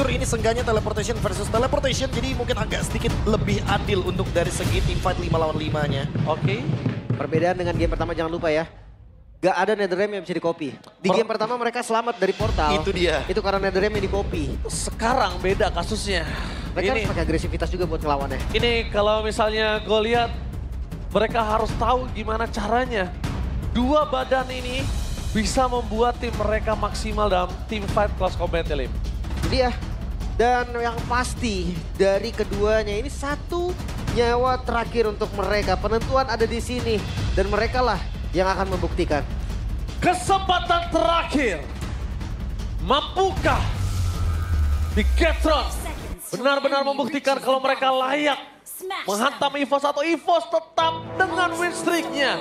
Ini seenggaknya teleportation versus teleportation, jadi mungkin agak sedikit lebih adil untuk dari segi team fight 5 lawan 5-nya. Oke. Perbedaan dengan game pertama jangan lupa ya. Gak ada Netherrealm yang bisa di-copy. Di game pertama mereka selamat dari portal. Itu dia. Itu karena Netherrealm yang di-copy. Sekarang beda kasusnya. Mereka harus pakai agresivitas juga buat ngelawannya. Ini kalau misalnya gue lihat, mereka harus tahu gimana caranya. Dua badan ini bisa membuat tim mereka maksimal dalam team fight Clash Combat Elite. Dia. Dan yang pasti dari keduanya ini satu nyawa terakhir untuk mereka. Penentuan ada di sini. Dan mereka lah yang akan membuktikan. Kesempatan terakhir. Mampukah Bigetron benar-benar membuktikan kalau mereka layak menghantam EVOS atau EVOS tetap dengan win streak-nya.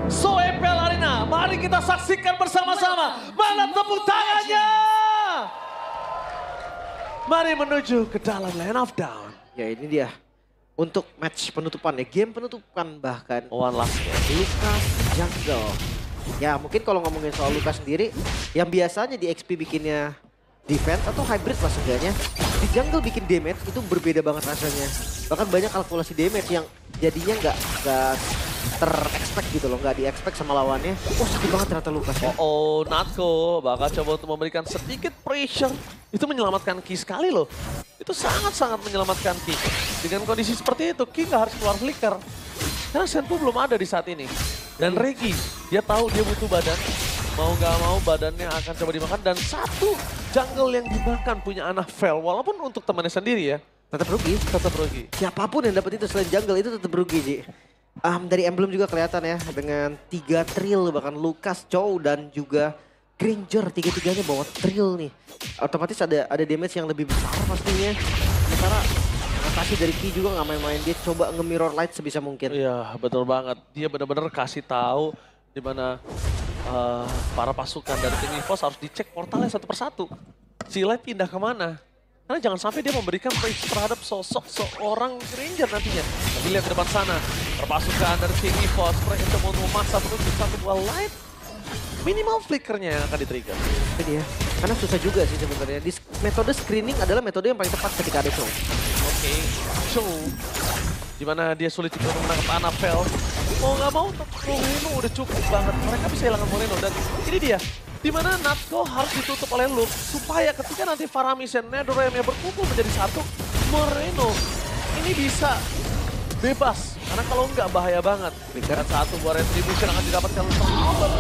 So EPL Arena, mari kita saksikan bersama-sama. Mana tepuk tangannya? Mari menuju ke dalam Land of Dawn. Ya ini dia. Untuk match penutupan ya. Game penutupan bahkan. One last game. Lucas Jungle. Ya mungkin kalau ngomongin soal Lucas sendiri. Yang biasanya di XP bikinnya defense atau hybrid lah seenggaknya. Di jungle bikin damage itu berbeda banget rasanya. Bahkan banyak kalkulasi damage yang jadinya nggak ter-expect gitu loh. Nggak di-expect sama lawannya. Oh sakit banget ternyata Lucas ya. Natko bakal coba untuk memberikan sedikit pressure. Itu menyelamatkan Ki sekali loh. Itu sangat-sangat menyelamatkan Ki. Dengan kondisi seperti itu, Ki nggak harus keluar flicker. Karena Senpu belum ada di saat ini. Dan Regi, dia tahu dia butuh badan. Mau nggak mau badannya akan coba dimakan. Dan satu jungle yang dimakan punya Anafel. Walaupun untuk temannya sendiri ya. Tetap rugi. Tetap rugi. Siapapun yang dapat itu selain jungle itu tetap rugi Ji. Dari emblem juga kelihatan ya. Dengan 3 trill bahkan Lucas, Chow dan juga Granger. Tiga-tiganya bawa trill nih. Otomatis ada damage yang lebih besar pastinya. Sementara kasih dari Ki juga nggak main-main. Dia coba nge-mirror light sebisa mungkin. Iya betul banget. Dia benar-benar kasih tahu di mana para pasukan dari tim EVOS harus dicek portalnya satu persatu. Si Light pindah kemana? Karena jangan sampai dia memberikan pressure terhadap sosok seorang Granger nantinya. Tapi lihat di depan sana, perpasukan dari tim EVOS mereka coba untuk memaksa terus satu buah Light. Minimal flickernya yang akan di-trigger. Itu dia. Karena susah juga sih sebenarnya. Metode screening adalah metode yang paling tepat ketika ada Chow. Oke, Chow. Dimana dia sulit juga menangkap Anafel. Mau nggak mau untuk Moreno udah cukup banget. Mereka bisa hilangkan Moreno. Dan ini dia. Dimana Natko harus ditutup oleh Luke. Supaya ketika nanti Faramis dan Netherrealm berkumpul menjadi satu. Moreno ini bisa bebas. Karena kalau nggak bahaya banget. Dan satu buah retribution akan didapatkan oleh Albert.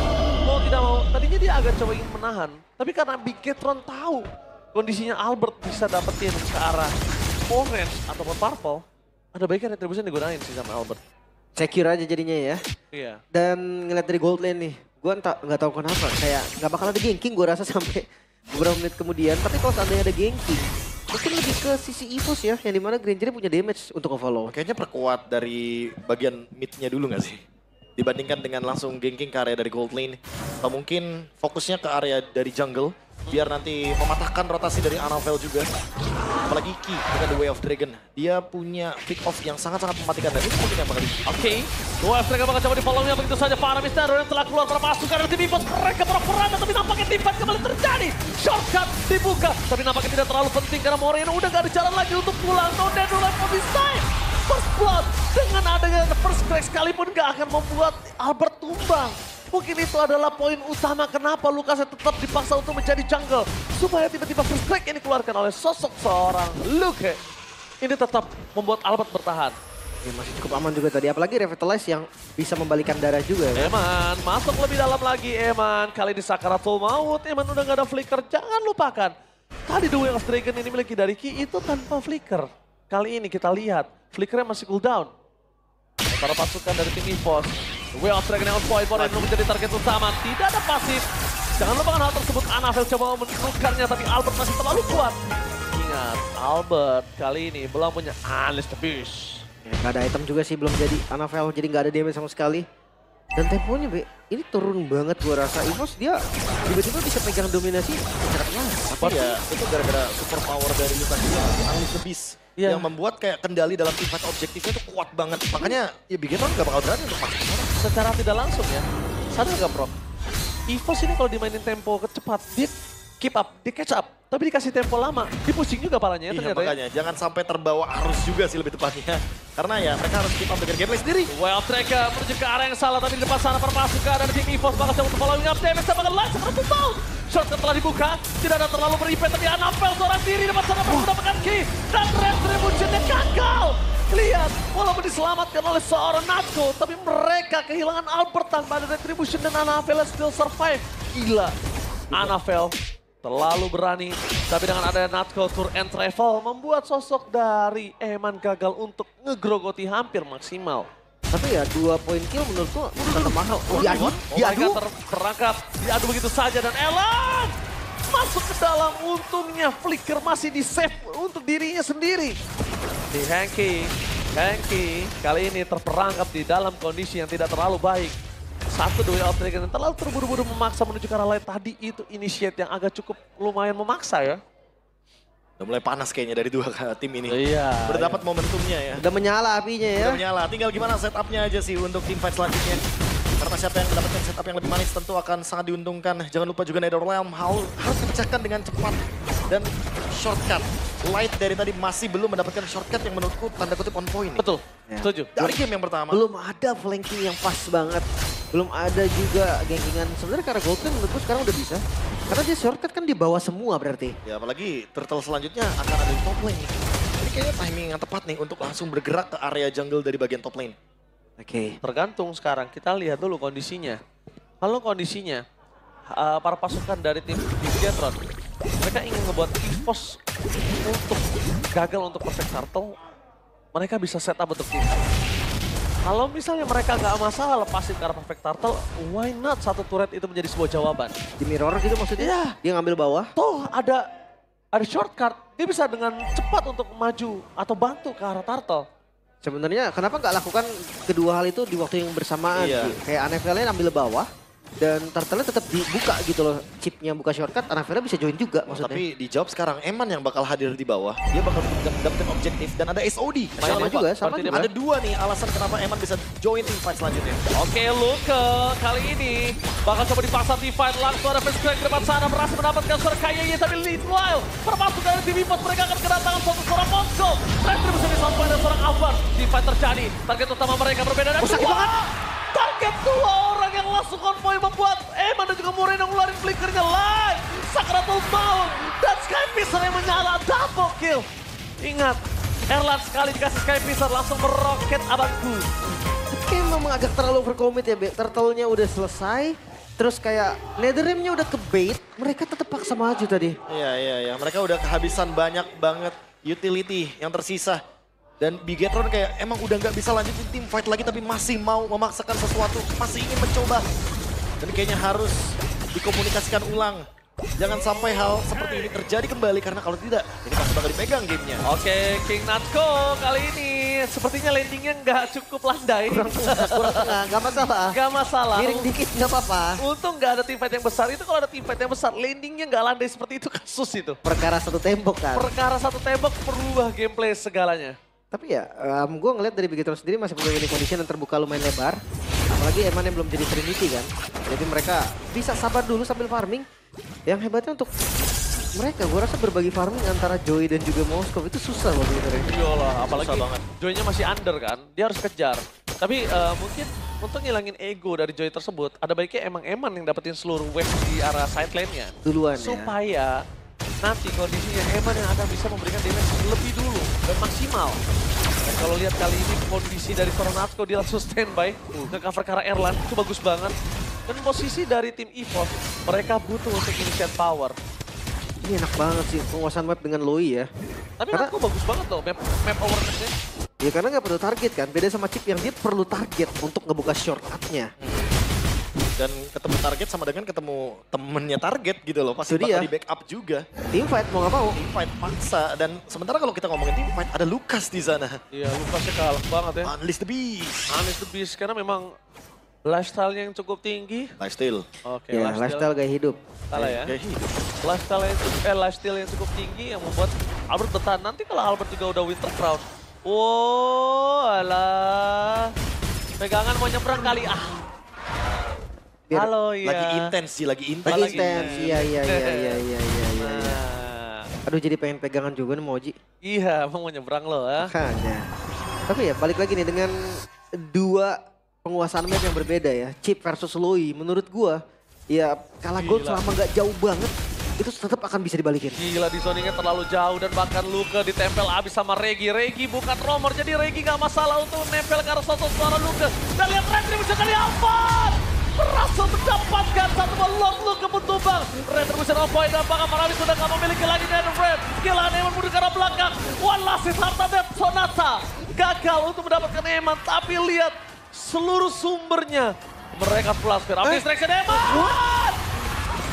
Mau tidak mau, tadinya dia agak coba ingin menahan. Tapi karena Bigetron tahu kondisinya Albert bisa dapetin ke arah orange ataupun purple. Ada baiknya retribution digunain sih sama Albert. Secure aja jadinya ya. Iya. Dan ngeliat dari gold lane nih. Gue nggak tahu kenapa. Kayak nggak bakal ada ganking gue rasa sampai beberapa menit kemudian. Tapi kalau seandainya ada ganking. Mungkin lebih ke sisi EVOS ya. Yang dimana Granger punya damage untuk nge-follow. Kayaknya perkuat dari bagian mid-nya dulu nggak sih? Dibandingkan dengan langsung ganking ke area dari gold lane. Atau mungkin fokusnya ke area dari jungle. Biar nanti mematahkan rotasi dari Anafel juga. Apalagi Ki dengan The Way of Dragon. Dia punya pick off yang sangat-sangat mematikan. Dan itu mungkin yang bakal Oke, The Way of Dragon bakal coba di-follow-nya. Begitu saja Faramis dan Netherrealm telah keluar perpasukan dari tim EVOS. Mereka berperang tapi nampaknya tim fight kembali terjadi. Shortcut dibuka. Tapi nampaknya tidak terlalu penting karena Moreno udah gak ada jalan lagi untuk pulang. No Netherrealm on this side. First blood dengan adanya first crack sekalipun gak akan membuat Albert tumbang. Mungkin itu adalah poin utama kenapa Lucas tetap dipaksa untuk menjadi jungle. Supaya tiba-tiba first crack ini dikeluarkan oleh sosok seorang Luke. Ini tetap membuat Albert bertahan. Ya, masih cukup aman juga tadi. Apalagi Revitalize yang bisa membalikan darah juga. Ya. Eman, masuk lebih dalam lagi Eman. Kali ini Sakaratul Maut. Eman udah gak ada flicker. Jangan lupakan. Tadi The Way of Dragon ini miliki dari Ki itu tanpa flicker. Kali ini kita lihat. Flickernya masih cooldown. Para pasukan dari tim EVOS. The Way of Dragon yang on point. Moreno menjadi target utama. Tidak ada pasif. Jangan lupakan hal tersebut. Anafel coba menukarnya. Tapi Albert masih terlalu kuat. Ingat, Albert kali ini belum punya Unleash the Beast. Ya, gak ada item juga sih belum jadi Anafel. Jadi gak ada damage sama sekali. Dan temponya Be, ini turun banget gua rasa. EVOS dia tiba-tiba bisa pegang dominasi. Tapi ya itu gara-gara super power dari Lucas juga. Unleash the Beast. Yeah. Yang membuat kayak kendali dalam team fight objektifnya itu kuat banget. Makanya ya Bigetron gak bakal berani untuk masuk ke sana. Secara tidak langsung ya. Sadar gak Bro? EVOS ini kalau dimainin tempo cepat, dia keep up, dia catch up. tapi dikasih tempo lama. Dipusing juga palanya ya Iya ternyata ya. makanya, jangan sampai terbawa arus juga sih lebih tepatnya. Karena ya mereka harus keep up dengan gameplay sendiri. Wild Tracker menuju ke arah yang salah, tapi di depan sana perpasukan dari tim EVOS bakal coba untuk following up damage sama light sekarang tutup. Shortcut telah dibuka, tidak ada terlalu beripet, tapi Anapel seorang diri depan sana perlu mendapatkan key. Dan Retribution-nya gagal. Lihat, walaupun diselamatkan oleh seorang Natco, tapi mereka kehilangan Albert tanpa ada Retribution dan Anapel still survive. Gila, Anapel terlalu berani, tapi dengan adanya Natco Tour and Travel membuat sosok dari Eman gagal untuk ngegrogoti hampir maksimal. Tapi ya 2 poin kill menurutku tetap mahal. Oh, diadu, Terperangkap, diadu begitu saja dan Elan masuk ke dalam. Untungnya Flicker masih di save untuk dirinya sendiri. Di Hanky kali ini terperangkap di dalam kondisi yang tidak terlalu baik. Satu dua Outrigger yang terlalu terburu-buru memaksa menuju ke arah lain tadi itu initiate yang agak cukup lumayan memaksa ya. Udah mulai panas kayaknya dari dua tim ini. Iya. Udah dapat momentumnya ya. udah menyala apinya ya. Udah menyala, tinggal gimana setupnya aja sih untuk tim fight selanjutnya. Karena siapa yang mendapatkan setup yang lebih manis tentu akan sangat diuntungkan. Jangan lupa juga Netherrealm harus dipecahkan dengan cepat dan shortcut. Light dari tadi masih belum mendapatkan shortcut yang menurutku tanda kutip on point nih. Betul, Ya. setuju. Dari game yang pertama. Belum ada flanking yang pas banget. Belum ada juga gankingan. Sebenarnya karena Goldman menurutku sekarang udah bisa. Karena dia shortcut kan di bawah semua berarti. Ya apalagi turtle selanjutnya akan ada di top lane nih. Jadi kayaknya timing yang tepat nih untuk langsung bergerak ke area jungle dari bagian top lane. Oke. Tergantung sekarang, kita lihat dulu kondisinya. Kalau kondisinya, para pasukan dari tim Bigetron, mereka ingin ngebuat EVOS untuk gagal untuk Perfect Turtle, mereka bisa setup untuk tim. Kalau misalnya mereka nggak masalah lepasin ke arah Perfect Turtle, why not satu turret itu menjadi sebuah jawaban? Di mirror gitu maksudnya? Iya. Dia ngambil bawah? Toh ada shortcut, dia bisa dengan cepat untuk maju atau bantu ke arah Turtle. Sebenarnya kenapa nggak lakukan kedua hal itu di waktu yang bersamaan? Iya. Kayak Anapelnya ambil bawah dan Turtle-nya tetap dibuka gitu loh. Chipnya buka shortcut, Anapelnya bisa join juga maksudnya. Tapi dijawab sekarang, Eman yang bakal hadir di bawah. Dia bakal mendapatkan objektif dan ada SOD. Sama juga, sama Berarti juga. Ada dua nih alasan kenapa Eman bisa join tim fight selanjutnya. Oke, Luke kali ini bakal coba dipaksa di fight langsung ada face crack di depan sana berhasil mendapatkan suara kayaknya tapi meanwhile termasuk dari tim EVOS mereka akan kedatangan suatu seorang Monsko. Retribution disampaikan dari seorang Alvar. Di fight terjadi, target utama mereka berbeda dan sakit banget. Target dua orang yang langsung konvoy membuat Eman dan juga Moreno ngeluarin flickernya live. Sakratul Maut dan Sky Pisar yang menyala double kill. Ingat, Erlan sekali dikasih Sky Pisar langsung meroket abangku. Tapi memang agak terlalu overcommit ya, Be. Turtle-nya udah selesai. Terus kayak Netherrealm-nya udah ke bait, mereka tetap paksa maju tadi. Iya. Mereka udah kehabisan banyak banget utility yang tersisa. Dan Bigetron kayak emang udah nggak bisa lanjutin tim fight lagi tapi masih mau memaksakan sesuatu, masih ingin mencoba. Dan kayaknya harus dikomunikasikan ulang. Jangan sampai hal seperti ini terjadi kembali karena kalau tidak ini pasti bakal dipegang gamenya. Oke, King Natco kali ini sepertinya landingnya nggak cukup landai. Kurang tengah, nggak masalah. Nggak masalah. Miring dikit nggak apa-apa. Untung nggak ada team fight yang besar. Itu kalau ada team fight yang besar, landingnya nggak landai seperti itu kasus itu. Perkara satu tembok kan. Perkara satu tembok merubah gameplay segalanya. Tapi ya, gue ngeliat dari Bigetron sendiri masih punya winning condition yang terbuka lumayan lebar. Apalagi Eman yang belum jadi Trinity kan. Jadi mereka bisa sabar dulu sambil farming. Yang hebatnya untuk mereka, gue rasa berbagi farming antara Joy dan juga Moskov itu susah loh sebenarnya. Iyalah, apalagi Susah banget. Joy-nya masih under kan. Dia harus kejar. Tapi mungkin untuk ngilangin ego dari Joy tersebut, ada baiknya emang Eman yang dapetin seluruh wave di arah side lane-nya. Duluan ya. Supaya nanti kondisinya Eman yang akan bisa memberikan damage lebih dulu dan maksimal. Dan kalau lihat kali ini kondisi dari seorang Natco, dia langsung standby ke cover ke arah Erlan, itu bagus banget. Dan posisi dari tim EVOS, mereka butuh untuk initiate power. Ini enak banget sih penguasaan map dengan Loi ya. Tapi Karena- Natco bagus banget loh map awareness-nya. Ya karena nggak perlu target kan. Beda sama Chip yang dia perlu target untuk ngebuka shortcut-nya. Dan ketemu target sama dengan ketemu temennya target gitu loh. Pasti Itu bakal dia. di backup juga. Team fight mau nggak mau. Tim fight paksa dan sementara kalau kita ngomongin tim fight ada Lucas di sana. Iya, Lucasnya kalah banget ya. Unleash the Beast. Unleash the Beast karena memang lifestyle-nya yang cukup tinggi. Lifestyle. Oke, Ya lifestyle gaya hidup. salah ya. Gaya hidup. Lifestyle yang cukup tinggi yang membuat Albert bertahan. Nanti kalau Albert juga udah winter crown. Wow, alah. Pegangan mau nyebrang kali Biar- Halo, iya. Lagi intens sih, lagi intens. Lagi Lagi intens. intens. Iya. Nah, Aduh jadi pengen pegangan juga nih Moji. Iya, emang mau nyebrang lo ya. Makanya. Tapi ya balik lagi nih dengan dua penguasaan map yang berbeda ya. Chip versus Loi. Menurut gua ya kalah gold Gila. selama gak jauh banget. Itu tetap akan bisa dibalikin. Gila, di zoningnya terlalu jauh dan bahkan Luka ditempel abis sama Regi. Regi bukan romer, jadi Regi gak masalah untuk nempel ke arah sosok suara Luka. Dan lihat Retribution dari Alphard! Berhasil mendapatkan satu Lord Luka pun tumbang. Retribution on point dan bahkan Maravis sudah gak memiliki lagi Netherrealm. Gila, Eman mundur ke arah belakang. One last hit harta Death Sonata. Gagal untuk mendapatkan Eman, tapi lihat seluruh sumbernya. Mereka plus spear. Distraction Eman!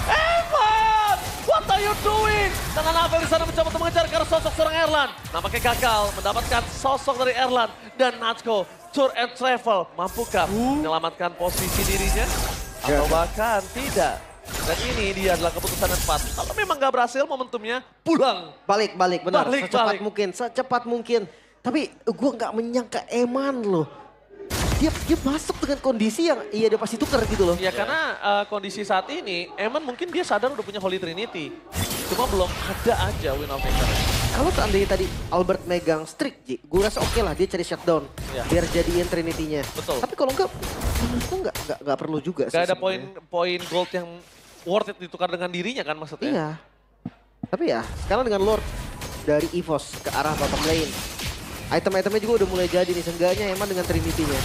Eman! What are you doing? Dan Annabelle di sana mencoba untuk mengejar ke arah sosok seorang Erlan. Nampaknya gagal mendapatkan sosok dari Erlan. Dan Natsuko, Tour and Travel, mampukah menyelamatkan posisi dirinya? Atau bahkan tidak. Dan ini dia adalah keputusan yang tepat. Kalau memang gak berhasil momentumnya, pulang. Balik benar. Balik. Secepat mungkin. Tapi gua nggak menyangka Eman loh. Dia masuk dengan kondisi yang iya dia pasti tuker gitu loh. Ya karena kondisi saat ini, Eman mungkin dia sadar udah punya Holy Trinity. Cuma belum ada aja win of maker. Kalau seandainya tadi Albert megang streak, Ji, gue rasa oke lah dia cari shutdown. Ya. Biar jadiin Trinity-nya. Betul. Tapi kalau enggak, menurutku nggak perlu juga. Gak ada sih sebenarnya. poin gold yang worth it ditukar dengan dirinya kan maksudnya? Iya. Tapi ya, sekarang dengan Lord dari EVOS ke arah bottom lane. Item-itemnya juga udah mulai jadi nih, seenggaknya emang dengan Trinity-nya.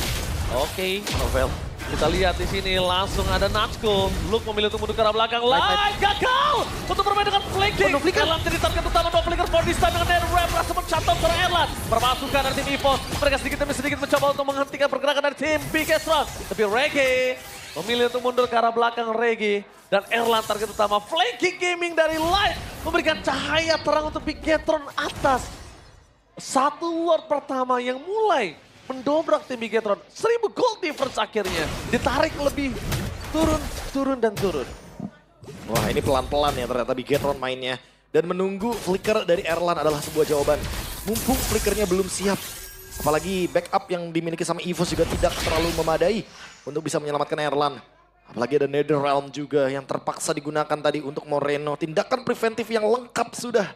Oke, Novel. Kita lihat di sini langsung ada Natsuko. Luke memilih untuk mundur ke arah belakang. Light gagal untuk bermain dengan flanking. Erlan jadi target utama dua flicker for this time dengan Netherrealm. Berhasil mencatat seorang Erlan. Bermasukan dari tim EVOS. Mereka sedikit demi sedikit mencoba untuk menghentikan pergerakan dari tim Bigetron. Tapi Regi memilih untuk mundur ke arah belakang Regi. Dan Erlan target utama flanking gaming dari Light. Memberikan cahaya terang untuk Bigetron atas. Satu Lord pertama yang mulai mendobrak tim Bigetron. 1000 gold difference akhirnya. Ditarik lebih. Turun. Wah ini pelan-pelan ya ternyata Bigetron mainnya. Dan menunggu flicker dari Erlan adalah sebuah jawaban. Mumpung flickernya belum siap. Apalagi backup yang dimiliki sama EVOS juga tidak terlalu memadai untuk bisa menyelamatkan Erlan. Apalagi ada Netherrealm juga yang terpaksa digunakan tadi untuk Moreno. Tindakan preventif yang lengkap sudah.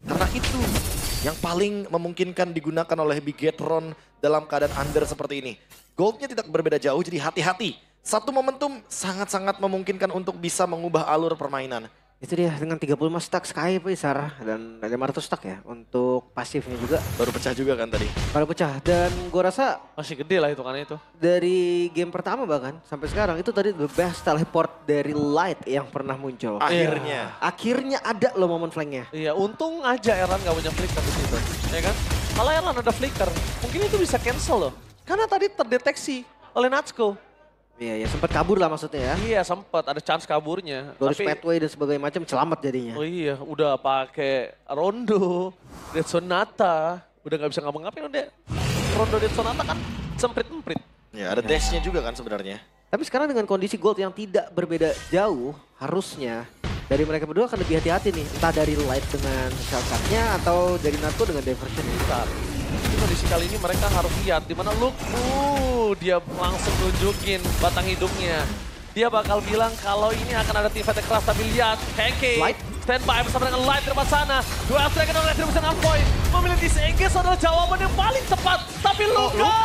Karena itu yang paling memungkinkan digunakan oleh Bigetron dalam keadaan under seperti ini. Goldnya tidak berbeda jauh, jadi hati-hati. Satu momentum sangat-sangat memungkinkan untuk bisa mengubah alur permainan. Itu dia dengan 35 stack Sky Pisar dan 500 stack ya untuk pasifnya juga. Baru pecah juga kan tadi. Kalau pecah dan gue rasa Masih gede lah hitungannya itu. dari game pertama bahkan sampai sekarang itu tadi the best teleport dari Light yang pernah muncul. Akhirnya ada loh momen flanknya. Iya, untung aja Erlan gak punya flicker di situ. Ya kan? Kalau Erlan ada flicker, mungkin itu bisa cancel loh. Karena tadi terdeteksi oleh Natsuko. Iya ya sempat kabur lah maksudnya ya. Iya sempat ada chance kaburnya. Doris Pathway dan sebagainya macam selamat jadinya. Oh iya, udah pakai Rondo, Dead Sonata, udah nggak bisa ngapa-ngapain udah. Rondo Dead Sonata kan semprit-emprit. Ya ada dashnya juga kan sebenarnya. Tapi sekarang dengan kondisi gold yang tidak berbeda jauh, harusnya dari mereka berdua akan lebih hati-hati nih. Entah dari Light dengan shortcutnya atau dari Natsuko dengan diversion. Bentar. Di kondisi kali ini mereka harus lihat di mana Luke, dia langsung tunjukin batang hidungnya. Dia bakal bilang kalau ini akan ada tim fight yang keras, tapi lihat Heke standby bersama dengan Light di depan sana. Dua striker dan Retribution on point. Memilih disengage adalah jawaban yang paling tepat. Tapi Luka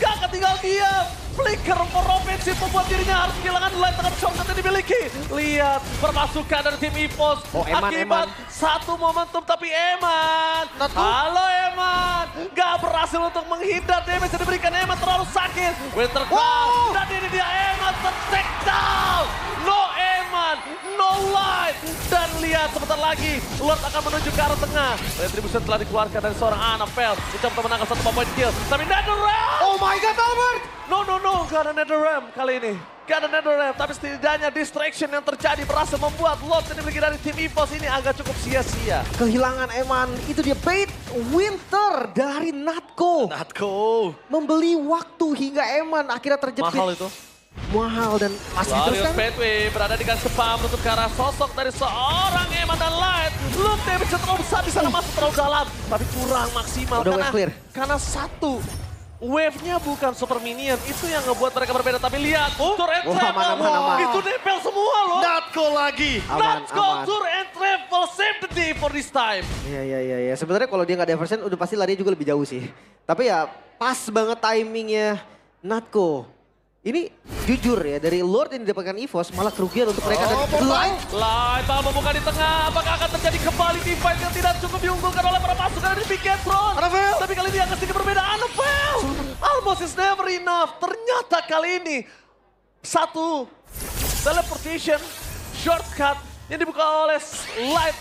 gak ketinggal diam. Flicker provinsi membuat dirinya harus kehilangan Light dengan shortcut yang dimiliki. Lihat permasukan dari tim EVOS. Akibat satu momentum tapi Eman. Halo Eman. Gak berhasil untuk menghindar damage yang diberikan Eman terlalu sakit. Winter Crown. Dan ini dia Eman ter-take down. No Eman. No Light. Dan lihat sebentar lagi Lord akan menuju ke arah tengah. Retribution telah dikeluarkan dari seorang Annabelle. Mencoba menangkap satu point kill. Tapi Netherrealm. Oh my god Albert. No, gak ada Netherrealm kali ini. Gak ada Netherrealm, tapi setidaknya distraction yang terjadi berhasil membuat Lord yang dimiliki dari tim EVOS ini agak cukup sia-sia. Kehilangan Eman, itu dia bait Winter dari Natsuko. Membeli waktu hingga Eman akhirnya terjepit. Mahal itu. Mahal dan masih Warriors diteruskan. Pathway berada di garis depan menutup ke arah sosok dari seorang Eman dan Light. Luke damage terlalu besar di sana masuk terlalu dalam. Tapi kurang maksimal Udah clear. karena satu wave-nya bukan super minion. Itu yang ngebuat mereka berbeda. Tapi lihat, Tour and Wah, Travel. aman. Itu nempel semua loh. Natko lagi. Aman, Let's go aman. Tour and Travel. Save the day for this time. Iya. Sebenarnya kalau dia nggak ada version udah pasti lari juga lebih jauh sih. Tapi ya pas banget timingnya Natko. Ini jujur ya, dari Lord yang didapatkan EVOS malah kerugian untuk mereka. Dan Light. Light membuka di tengah. Apakah akan terjadi kembali di fight yang tidak cukup diunggulkan oleh para pasukan dari Bigetron? Anafel. Tapi kali ini agak sedikit berbeda. Anafel. Almost is never enough. Ternyata kali ini satu teleportation shortcut yang dibuka oleh Light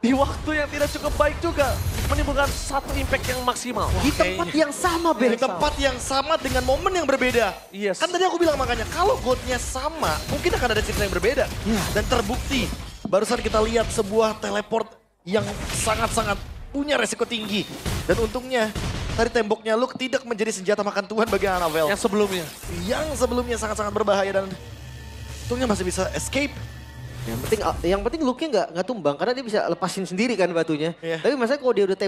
di waktu yang tidak cukup baik juga. Menimbulkan satu impact yang maksimal. Di tempat yang sama, Di Ben. tempat yang sama dengan momen yang berbeda. Yes. Kan tadi aku bilang makanya, kalau godnya sama, mungkin akan ada cerita yang berbeda. Dan terbukti, barusan kita lihat sebuah teleport yang sangat-sangat punya resiko tinggi. Dan untungnya, tadi temboknya Luke tidak menjadi senjata makan tuan bagi Anafel. Yang sebelumnya. Yang sebelumnya sangat-sangat berbahaya dan untungnya masih bisa escape. Yang penting Luke-nya nggak tumbang karena dia bisa lepasin sendiri kan batunya. Iya. Tapi masalahnya kalau dia udah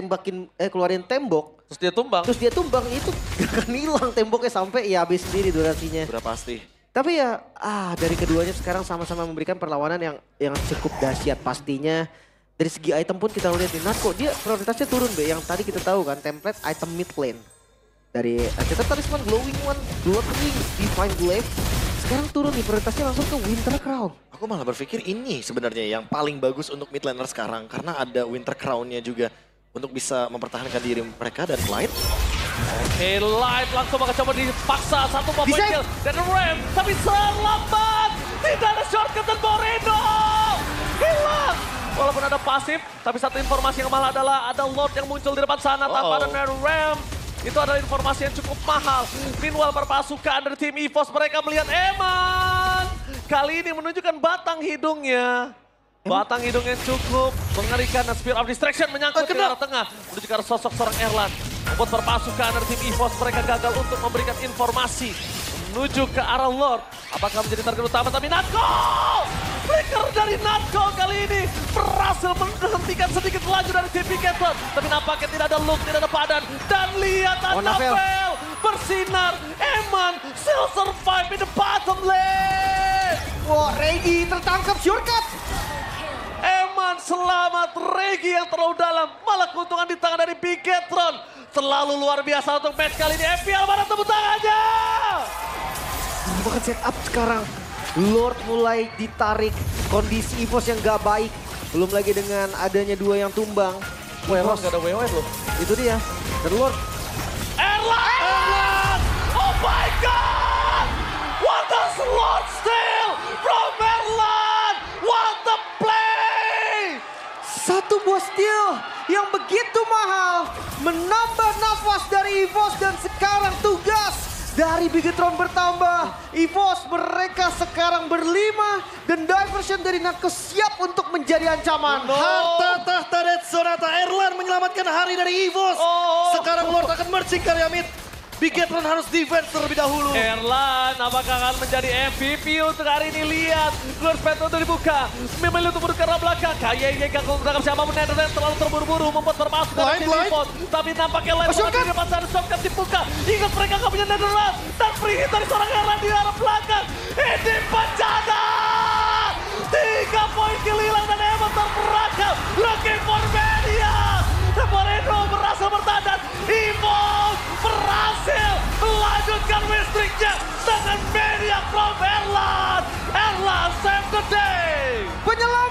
keluarin tembok, Terus dia tumbang. terus dia tumbang itu gak akan hilang temboknya sampai ya habis sendiri durasinya. Sudah pasti. Tapi ya dari keduanya sekarang sama-sama memberikan perlawanan yang cukup dahsyat pastinya. Dari segi item pun kita lihat di Natko, dia prioritasnya turun Be. Yang tadi kita tahu kan template item mid lane. Dari Ancient Talisman, Glowing One, Blood Ring, Divine Glaive. Sekarang turun nih prioritasnya langsung ke Winter Crown. Aku malah berpikir ini sebenarnya yang paling bagus untuk mid laner sekarang. Karena ada Winter Crown-nya juga untuk bisa mempertahankan diri mereka dan Light. Oke, Light langsung bakal coba dipaksa. Satu point Bisa. kill dan Ram. Tapi selamat. Tidak ada shortcut dan Moreno. Hilang. Walaupun ada pasif, tapi satu informasi yang malah adalah ada Lord yang muncul di depan sana tanpa ada Ram. Itu adalah informasi yang cukup mahal. Meanwhile, para pasukan dari tim EVOS mereka melihat Eman. Kali ini menunjukkan batang hidungnya. Batang hidungnya cukup mengerikan dan Spear of Distraction menyangkut ke arah tengah. Menuju ke arah sosok seorang Erlan. Membuat para pasukan dari tim EVOS mereka gagal untuk memberikan informasi. Menuju ke arah Lord. Apakah menjadi target utama? Tapi Natko! Flicker dari Natko kali ini berhasil menghentikan sedikit laju dari tim Bigetron. Tapi nampaknya tidak ada Luke, tidak ada Padan. Dan lihat Anafel Anafel bersinar. Eman still survive in the bottom lane. Wah, Regi tertangkap shortcut. Eman selamat, Regi yang terlalu dalam. Malah keuntungan di tangan dari Bigetron. Terlalu luar biasa untuk match kali ini. FPL mana tepuk tangannya? Bukan setup sekarang. Lord mulai ditarik, kondisi EVOS yang gak baik. Belum lagi dengan adanya dua yang tumbang. EVOS gak ada WOS loh. Itu dia. Dan Lord. Erlan! Oh my God! What does Lord steal from Erlan? What the play! Satu buah steal yang begitu mahal. Menambah nafas dari EVOS dan sekarang tugas dari Bigetron bertambah. EVOS mereka sekarang berlima dan diversion dari Natko siap untuk menjadi ancaman. Harta tahta Red Sonata, Erlan menyelamatkan hari dari EVOS. Sekarang Lord akan merching karya mid. Bigetron harus defense terlebih dahulu. Erlan apakah akan menjadi MVP untuk hari ini? Lihat, Lord Spectre untuk dibuka. Memilih untuk mundur ke arah belakang. Kayaknya gak menangkap siapapun. Netherlands terlalu terburu-buru membuat termasuk dari tim EVOS. Tapi nampaknya Light di depan sana shotgun dibuka. Ingat mereka gak punya Netherlands. Dan free hit dari seorang Erlan di arah belakang. Ini bencana! 3 poin kill hilang dan Eman terperangkap. Looking for Mania. Moreno berhasil bertahan. EVOS berhasil melanjutkan win streak-nya dengan Mania from Erlan. Erlan save the day. Penyelamat